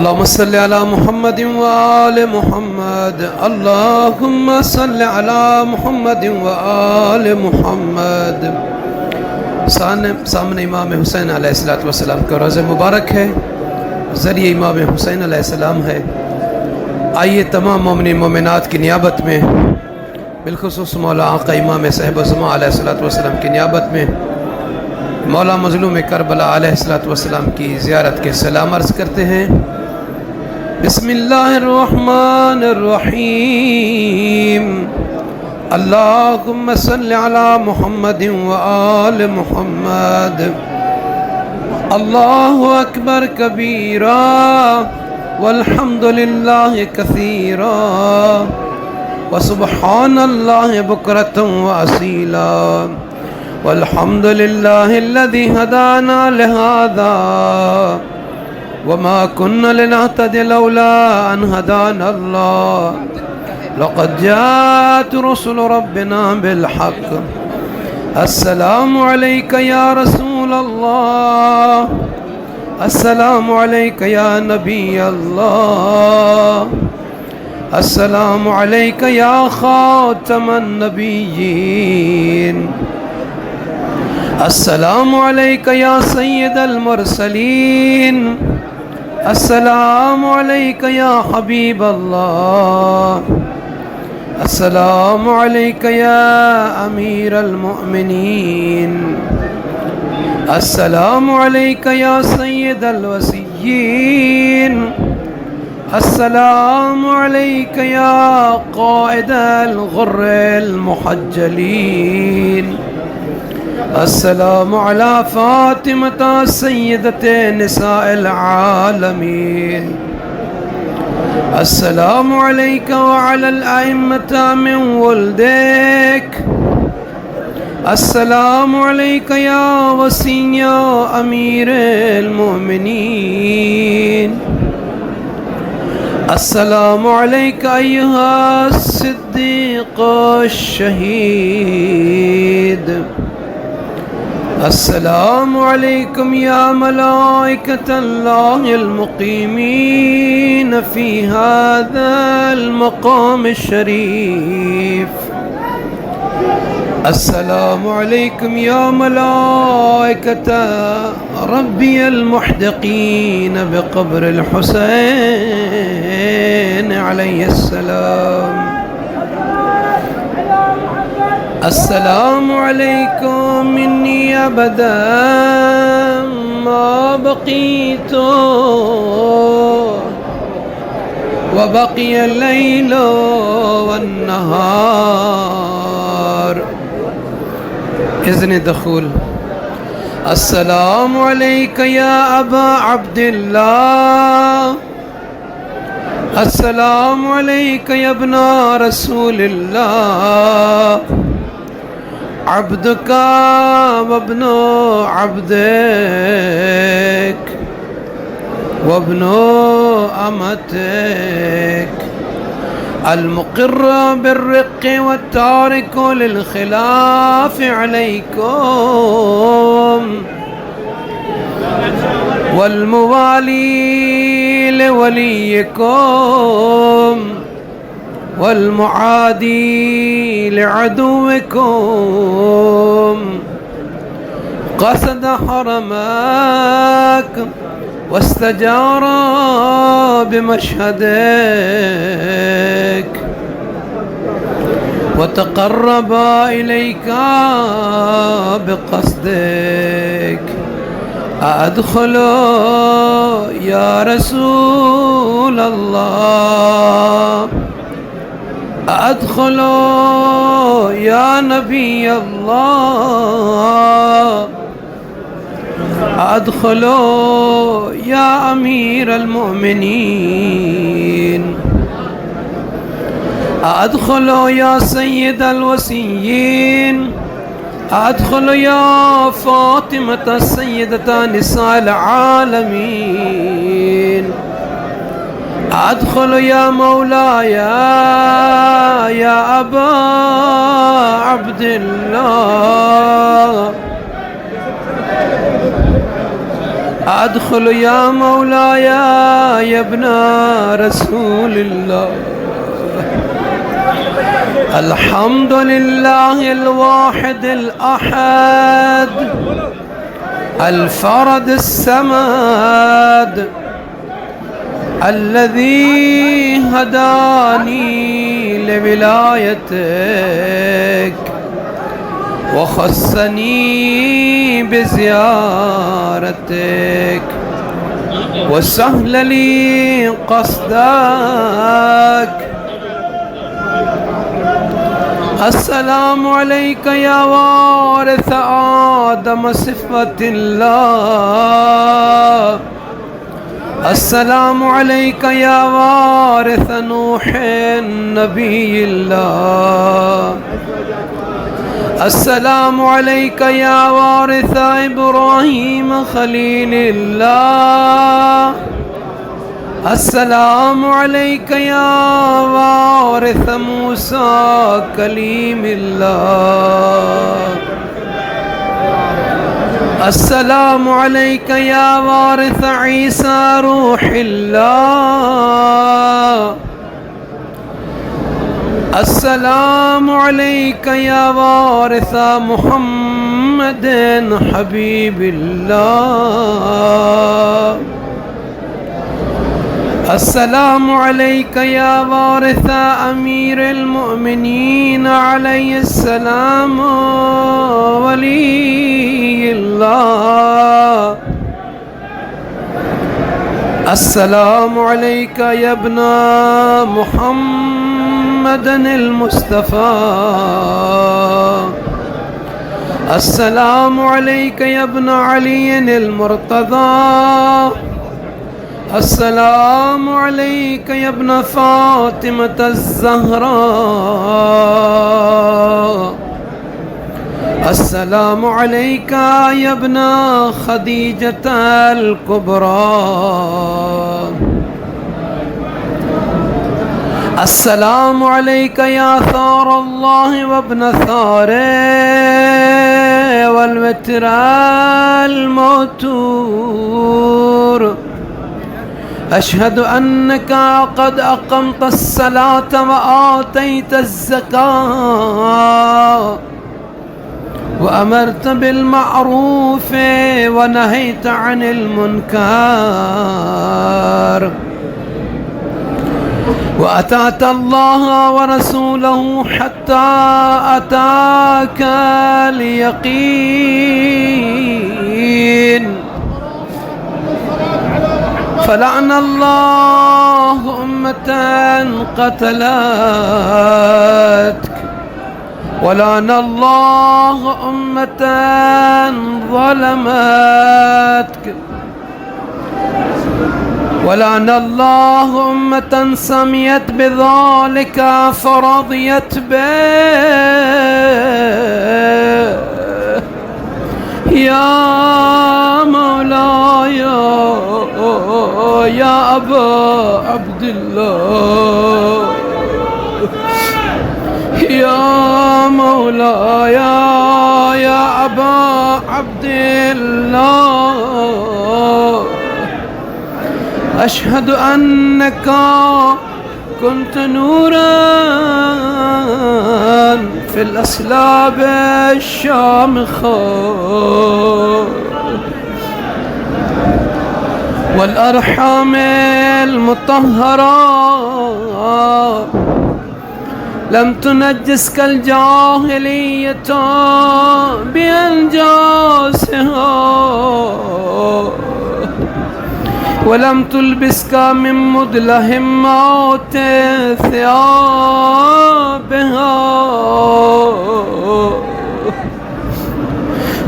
اللهم صل على محمد وآل محمد اللهم صل على محمد وآل محمد. सामने इमाम हुसैन अलैहिस्सलाम का रोज़ा मुबारक है, ज़रिए इमाम हुसैन अलैहिस्सलाम है। आइए तमाम मोमिनीन मोमिनात की नियाबत में, बिलखुसूस मौला आका इमाम साहिब ज़मा अलैहिस्सलाम की नियाबत में मौला मज़लूम करबला अलैहिस्सलाम की ज़ियारत के सलाम अर्ज़ करते हैं। बिस्मिल्लाहिर्रहमानिर्रहीम। अल्लाहुम्मा सल्लि अला मुहम्मदिन व आल मुहम्मद। अल्लाहु अकबर कबीरा वल्हम्दुलिल्लाहि कसीरा व सुब्हानल्लाहि बुक्रतन व असीला वल्हम्दुलिल्लाहिल्लज़ी हदाना लिहाज़ा वमा कुन्ना लिनहतदिया लौला अन हदाना अल्लाह लक़द जाअत रुसुलु रब्बिना बिलहक़। अस्सलामु अलैका या रसूल अल्लाह, अस्सलामु अलैका या नबी अल्लाह, अस्सलामु अलैका या खातमन नबिय्यीन, अस्सलामु अलैका या सय्यदल मुरसलीन, अस्सलामु अलैका या हबीब अल्लाह, अस्सलामु अलैका या अमीरल मुअमिनीन, अस्सलामु अलैका या सय्यदल वसिय्यीन, अस्सलामु अलैका या क़ाइदल गुर्रिल मुहज्जलीन, अस्सलामु अला फ़ातिमता सय्यदते निसाइल आलमीन, अस्सलामु अलैका व अलल अइम्मति मिन वल्दिक, अस्सलामु अलैका या वसीय अमीरुल मोमिनीन, अस्सलामु अलैका अय्युहा सिद्दीक़ शहीद, अस्सलामु अलैकुम या मलाइकतल्लाहिल मुक़ीमीन फ़ी हाज़ल मक़ाम शरीफ, अस्सलामु अलैकुम या मलाइकत रब्बियल मुहदक़ीन बिक़ब्रिल हुसैन अलैहिस्सलाम। अस्सलामु अलैकुम मिन्नी अबदन मा बक़ीतु व बक़ियल लैलु वन नहार। इज़्न दुख़ूल। अस्सलामु अलैका या अबा अब्दिल्लाह, अस्सलामु अलैका या इब्ना रसूलिल्लाह, अब्दुका वब्नु अब्दिक वब्नु अमतिक, अल-मुक़िर्र बिर्रिक़्क़ि वत-तारिकु लिल-ख़िलाफ़ अलैकुम वल-मुवाली लिवलिय्यिकुम वल-मुआदी लिअदुव्विकुम, क़सद हरमक वस्तजार बिमशहदिक वतक़र्रब इलैका बिक़स्दिक। अदख़ुलु या रसूल अल्लाह, अदख़ुलु या नबी अल्लाह, अदख़ुलु या अमीरल मोमिनीन, अदख़ुलु या सय्यदल वसिय्यीन, अदख़ुलु या फ़ातिमता सय्यदता निसाइल आलमीन, अदख़ुलु या मौलाया या अबा अब्दिल्लाह, أدخل يا مولاي يا ابن رسول الله. الحمد لله الواحد الأحد الفرد الصمد الذي هداني لولايتك وخصني بزيارتك وسهل لي قصدك. السلام عليك يا وارث آدم صفة الله. السلام عليك يا وارث نوح نبي الله. السلام عليك يا وارث إبراهيم خليل الله. السلام عليك يا وارث موسى كليم الله. السلام عليك يا وارث عيسى روح الله. السلام عليك يا وارث محمد حبيب الله. السلام عليك يا وارث أمير المؤمنين عليه السلام ولي الله. السلام عليك يا ابن محمد المصطفى. السلام عليك يا ابن علي المرتضى. السلام عليك يا ابن فاطمة الزهراء. السلام عليك يا ابن خديجة الكبرى. السلام عليك يا ثار الله وابن ثاره والوتر الموتور. أشهد أنك قد أقمت الصلاة وآتيت الزكاة وأمرت بالمعروف ونهيت عن المنكر وأطعت الله ورسوله حتى أتاك اليقين. فلعن الله أمة قتلتك ولعن الله أمة ظلمتك ولعن الله أمة سميت بذلك فرضيت به. يا مولاي يا أبا عبد الله. يا مولاي يا أبا عبد الله. أشهد أنك كنت نورا في الأصلاب الشامخة والأرحام المطهرة. لم تنجسك الجاهلية بأنجاسها ولم تلبسك من مدلهمات ثيابها.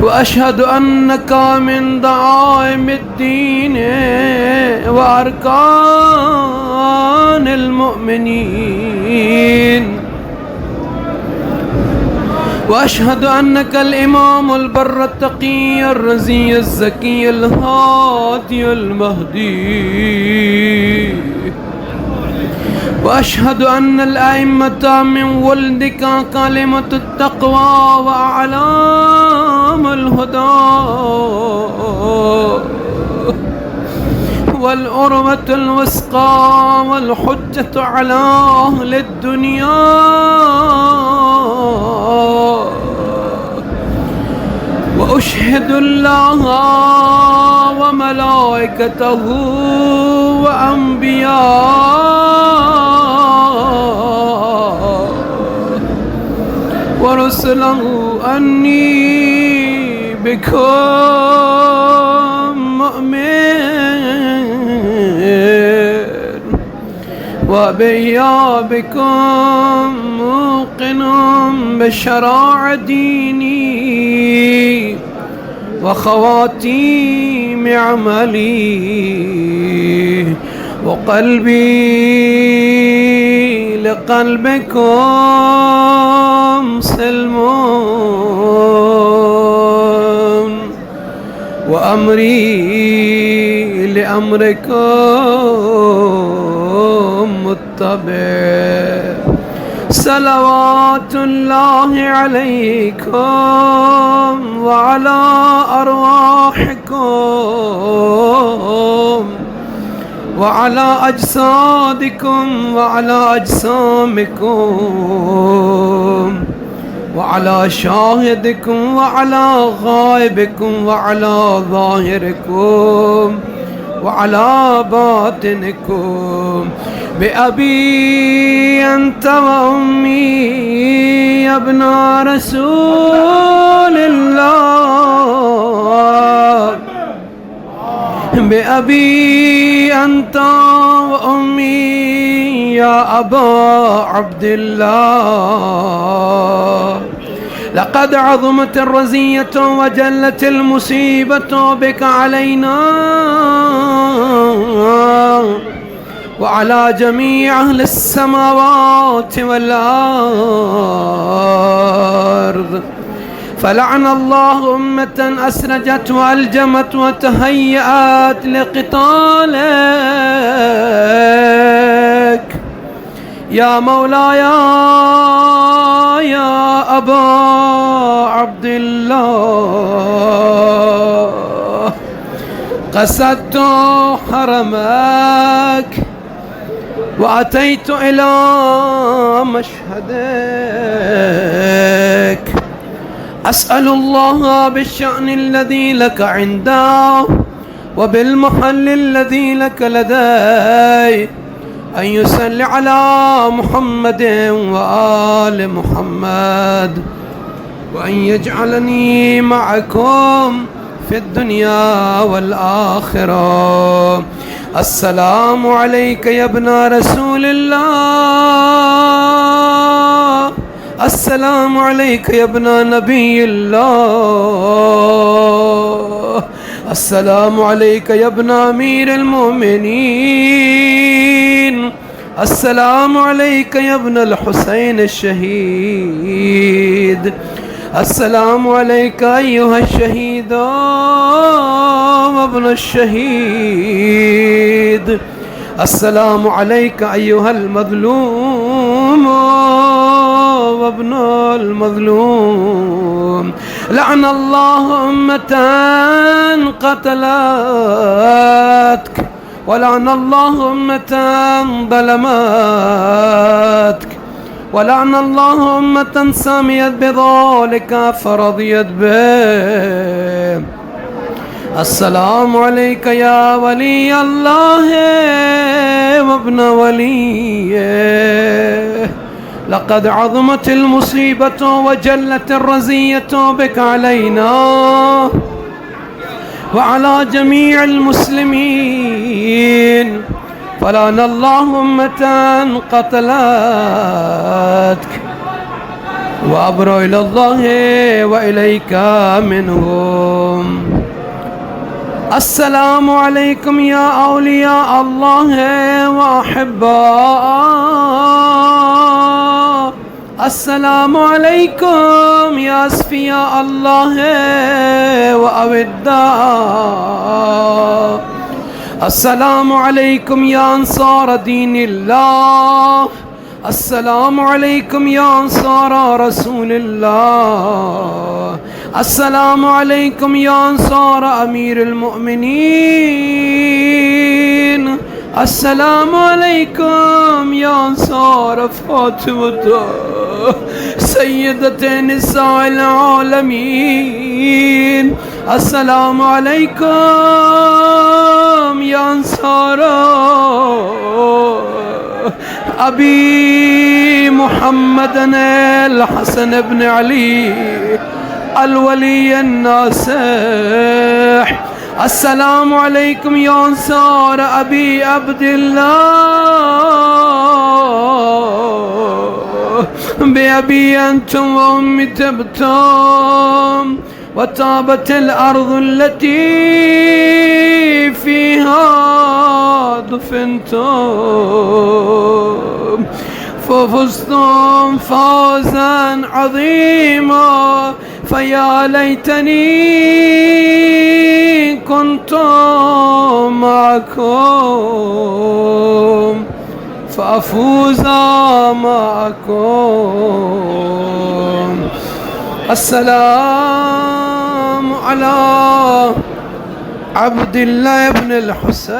وأشهد أنك من دعائم الدين وأركان المؤمنين. وأشهد أنك الإمام البر التقي الرزي الزكي الهادي المهدي. وأشهد أن الأئمة من ولدك كلمة التقوى وأعلام الهدى. والأروة الوثقى والحجة على أهل الدنيا. وأشهد الله وملائكته وأنبياءه ورسله أني بكم مؤمن وبيا بكم موقن بشرائع ديني وخواتيم عملي وقلبي لقلبكم سلمون وأمري لأمركم متبع. صلوات الله عليكم وعلى أرواحكم وعلى أجسادكم وعلى أجسامكم وعلى شاهدكم وعلى غائبكم وعلى ظاهركم وعلى باطنكم. بأبي أنت وأمي يا ابن رسول الله. بأبي أنت وأمي يا أبا عبد الله. لقد عظمت الرزية وجلت المصيبة بك علينا وعلى جميع أهل السماوات والأرض. فلعن الله أمة أسرجت وألجمت وتهيأت لقتالك يا مولاي يا أبا عبد الله. قصدت حرمك وأتيت إلى مشهدك أسأل الله بالشأن الذي لك عنده وبالمحل الذي لك لدي أن يصلي على محمد وآل محمد وأن يجعلني معكم في الدنيا والآخرة. السلام عليك يا ابن رسول الله. السلام عليك يا ابن نبي الله. السلام عليك يا ابن أمير المؤمنين. السلام عليك يا ابن الحسين الشهيد. السلام عليك أيها الشهيد وابن الشهيد. السلام عليك أيها المظلوم وابن المظلوم. لعن الله أمة قتلتك ولعن الله أمة ظلمتك ولعن الله أمة سميت بذلك فرضيت به. السلام عليك يا ولي الله وابن وليه. لقد عظمت المصيبة وجلت الرزية بك علينا وعلى جميع المسلمين. فلعن الله أمة قتلتك وأبرأ إلى الله وإليك منهم. السلام عليكم يا أولياء الله وأحباء. السلام عليكم يا أصفياء الله وأوداء. السلام عليكم يا أنصار دين الله. السلام عليكم يا أنصار رسول الله. السلام عليكم يا أنصار أمير المؤمنين. السلام عليكم يا أنصار فاطمة سيدة نساء العالمين. السلام عليكم يا أنصار أبي محمد الحسن بن علي الولي الناصح. السلام عليكم يا أنصار أبي عبد الله بأبي أنتم وأمي تبتم وطابت الأرض التي فيها دفنتم ففزتم فوزا عظيما. فيا ليتني كنت معكم فأفوز معكم. السلام على عبد الله بن الحسين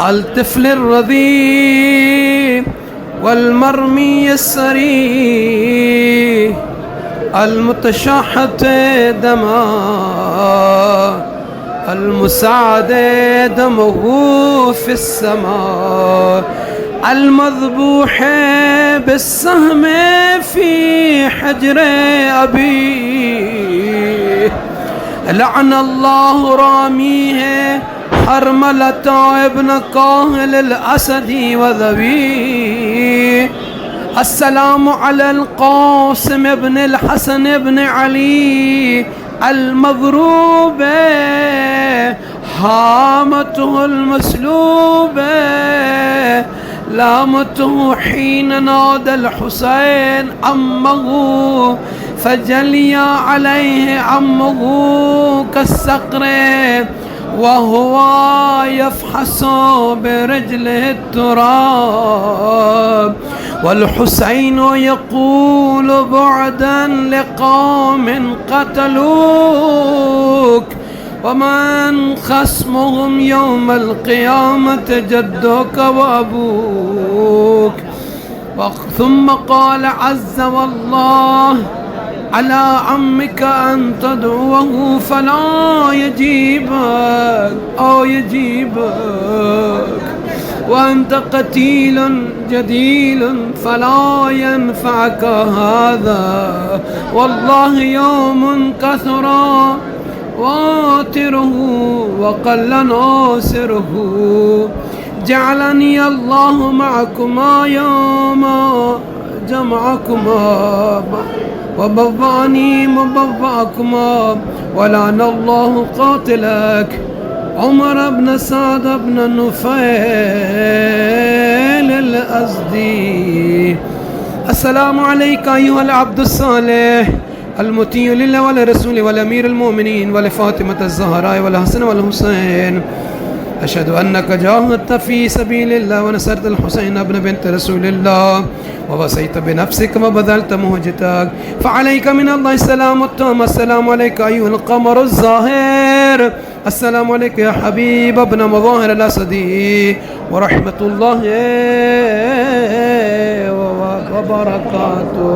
الطفل الرضيع والمرمي السري المتشحط دماء المسعد دمه في السماء المذبوح بالسهم في حجر أبيه. لعن الله راميه حرملة ابن قاهل الأسدي وذبيه. السلام على القاسم بن الحسن بن علي المضروب هامته المسلوبة لامته حين نادى الحسين عمه فجلي عليه عمه كالصقر وهو يفحص برجله التراب والحسين يقول بعدا لقوم قتلوك ومن خصمهم يوم القيامة جدك وأبوك. ثم قال عز والله على عمك أن تدعوه فلا يجيبك أو يجيبك وأنت قتيل جديل فلا ينفعك هذا. والله يوم كثر واتره وقل ناصره جعلني الله معكما يوم جمعكما وبضعني مبضعكما ولعن الله قاتلك عمر بن سعد بن نفيل الأزدي. السلام عليك أيها العبد الصالح المطيع لله ولرسوله والأمير المؤمنين ولفاطمة الزهراء والحسن والحسين. أشهد أنك جاهدت في سبيل الله ونصرت الحسين ابن بنت رسول الله ووصيت بنفسك وبذلت مهجتك فعليك من الله السلام التام. السلام عليك أيها القمر الظاهر. السلام عليك يا حبيب ابن مظاهر الأسدي ورحمة الله وبركاته.